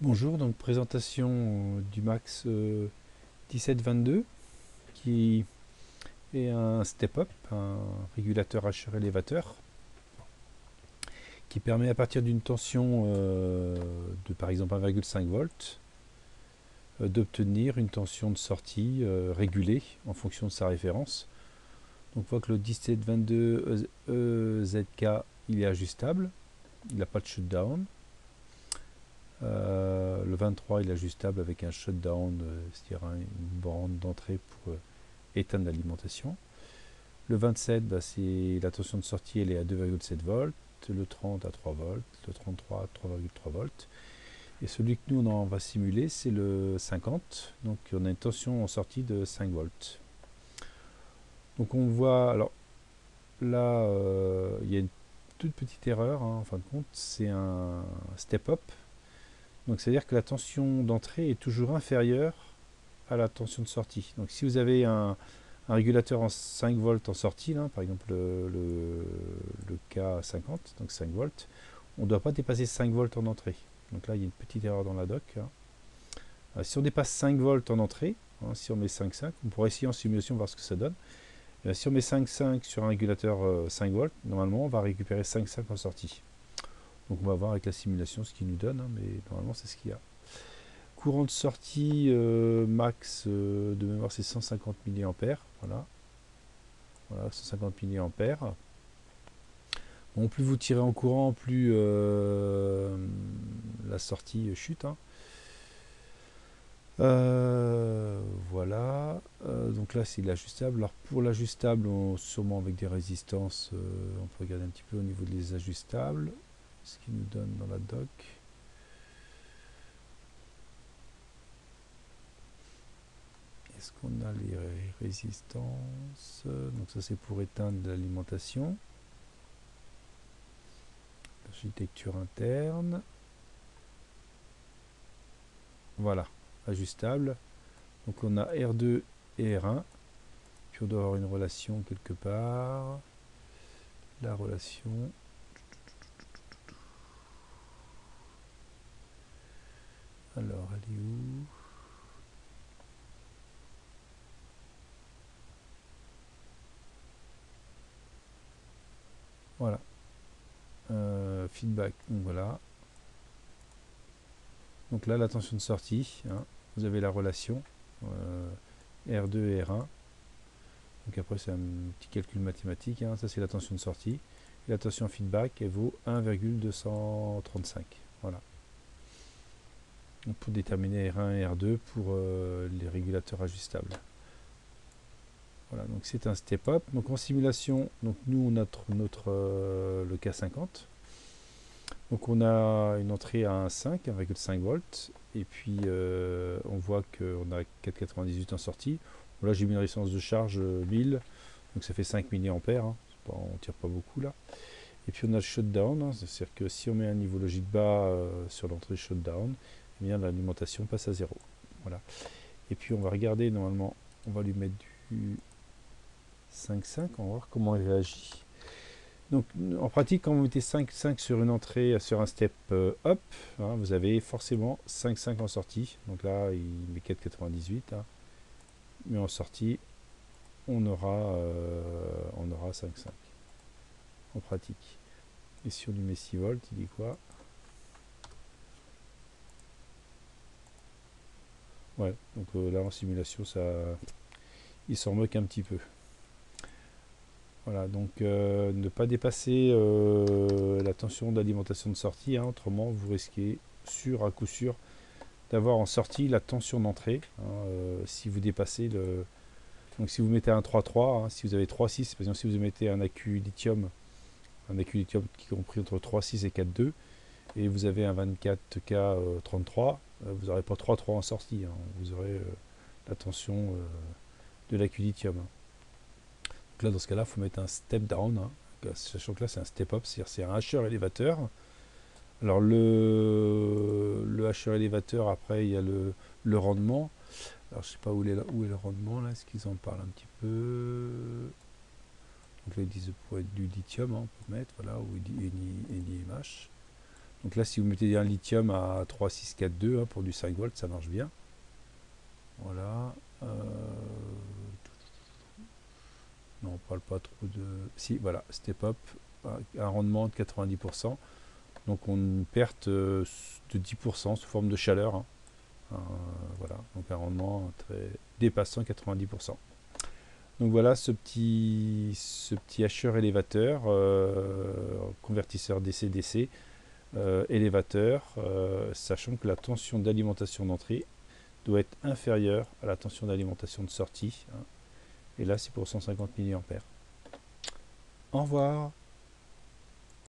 Bonjour, donc présentation du Max 1722 qui est un step-up, un régulateur Hr élévateur qui permet à partir d'une tension de par exemple 1,5 volts d'obtenir une tension de sortie régulée en fonction de sa référence. Donc on voit que le 1722 EZK il est ajustable, il n'a pas de shutdown. Le 23 il est ajustable avec un shutdown, c'est-à-dire une borne d'entrée pour éteindre l'alimentation. Le 27, bah, c'est la tension de sortie, elle est à 2,7 volts. Le 30 à 3 volts. Le 33 à 3,3 volts. Et celui que nous on va simuler, c'est le 50. Donc on a une tension en sortie de 5 volts. Donc on voit, alors là, il y a une toute petite erreur, hein, en fin de compte, c'est un step-up. Donc c'est-à-dire que la tension d'entrée est toujours inférieure à la tension de sortie. Donc si vous avez un régulateur en 5 volts en sortie, là, par exemple le K50, donc 5 volts, on ne doit pas dépasser 5 volts en entrée. Donc là, il y a une petite erreur dans la doc, hein. Si on dépasse 5 volts en entrée, hein, si on met 5,5, on pourrait essayer en simulation voir ce que ça donne. Si on met 5,5 sur un régulateur 5 volts, normalement, on va récupérer 5,5 en sortie. Donc on va voir avec la simulation ce qu'il nous donne, hein, mais normalement, c'est ce qu'il y a. Courant de sortie max de mémoire, c'est 150 mA. Voilà, 150 mA. Bon, plus vous tirez en courant, plus la sortie chute, hein. Voilà. Donc là, c'est l'ajustable. Alors pour l'ajustable, sûrement avec des résistances, on peut regarder un petit peu au niveau des ajustables, ce qu'il nous donne dans la doc. Est-ce qu'on a les résistances? Donc ça, c'est pour éteindre l'alimentation. Architecture interne. Voilà, ajustable. Donc on a R2 et R1. Puis on doit avoir une relation quelque part. La relation. Alors, elle est où? Voilà. Feedback. Donc voilà. Donc là, la tension de sortie, hein, vous avez la relation R2 et R1. Donc après, c'est un petit calcul mathématique, hein. Ça, c'est la tension de sortie. Et la tension feedback, elle vaut 1,235. Voilà. On peut déterminer R1 et R2 pour les régulateurs ajustables. Voilà, donc c'est un step-up. Donc en simulation, donc nous on a notre le K50. Donc on a une entrée à 1,5 volts et puis on voit qu'on a 4,98 en sortie. Bon, là j'ai mis une résistance de charge 1000, donc ça fait 5 mA, hein. On ne tire pas beaucoup là. Et puis on a le shutdown, hein. C'est-à-dire que si on met un niveau logique bas sur l'entrée shutdown, eh bien l'alimentation passe à 0. Voilà. Et puis on va regarder, normalement on va lui mettre du 5,5, on va voir comment il réagit. Donc en pratique, quand vous mettez 5,5 sur une entrée, sur un step up, hein, vous avez forcément 5,5 en sortie. Donc là, il met 4,98, hein. Mais en sortie, on aura 5,5 en pratique. Et si on lui met 6 volts, il dit quoi? Ouais, donc là en simulation, ça, il s'en moque un petit peu. Voilà, donc ne pas dépasser la tension d'alimentation de sortie, hein, autrement vous risquez à coup sûr d'avoir en sortie la tension d'entrée, hein, si vous dépassez le... Donc si vous mettez un 3,3, hein, si vous avez 3,6, par exemple si vous mettez un accu lithium qui est compris entre 3,6 et 4,2, et vous avez un 24K 33, vous n'aurez pas 3,3 en sortie, hein, vous aurez la tension de l'accu lithium, hein. Donc là, dans ce cas-là, il faut mettre un step down, hein, sachant que là, c'est un step up, c'est-à-dire c'est un Hr élévateur. Alors le Hr élévateur, après, il y a le rendement. Alors je sais pas où est le rendement là, est-ce qu'ils en parlent un petit peu? Donc là ils disent pour être du lithium, hein, on peut mettre, voilà, ou NiMH. Donc là, si vous mettez un lithium à 3,642 hein, pour du 5 volts, ça marche bien. Voilà. Non, on parle pas trop de... Si, voilà, step up, un rendement de 90%. Donc on a une perte de 10% sous forme de chaleur. Hein. Voilà, donc un rendement très dépassant 90%. Donc voilà ce petit hacheur élévateur, convertisseur DC-DC, élévateur, sachant que la tension d'alimentation d'entrée doit être inférieure à la tension d'alimentation de sortie. Hein. Et là c'est pour 150 mA. Au revoir.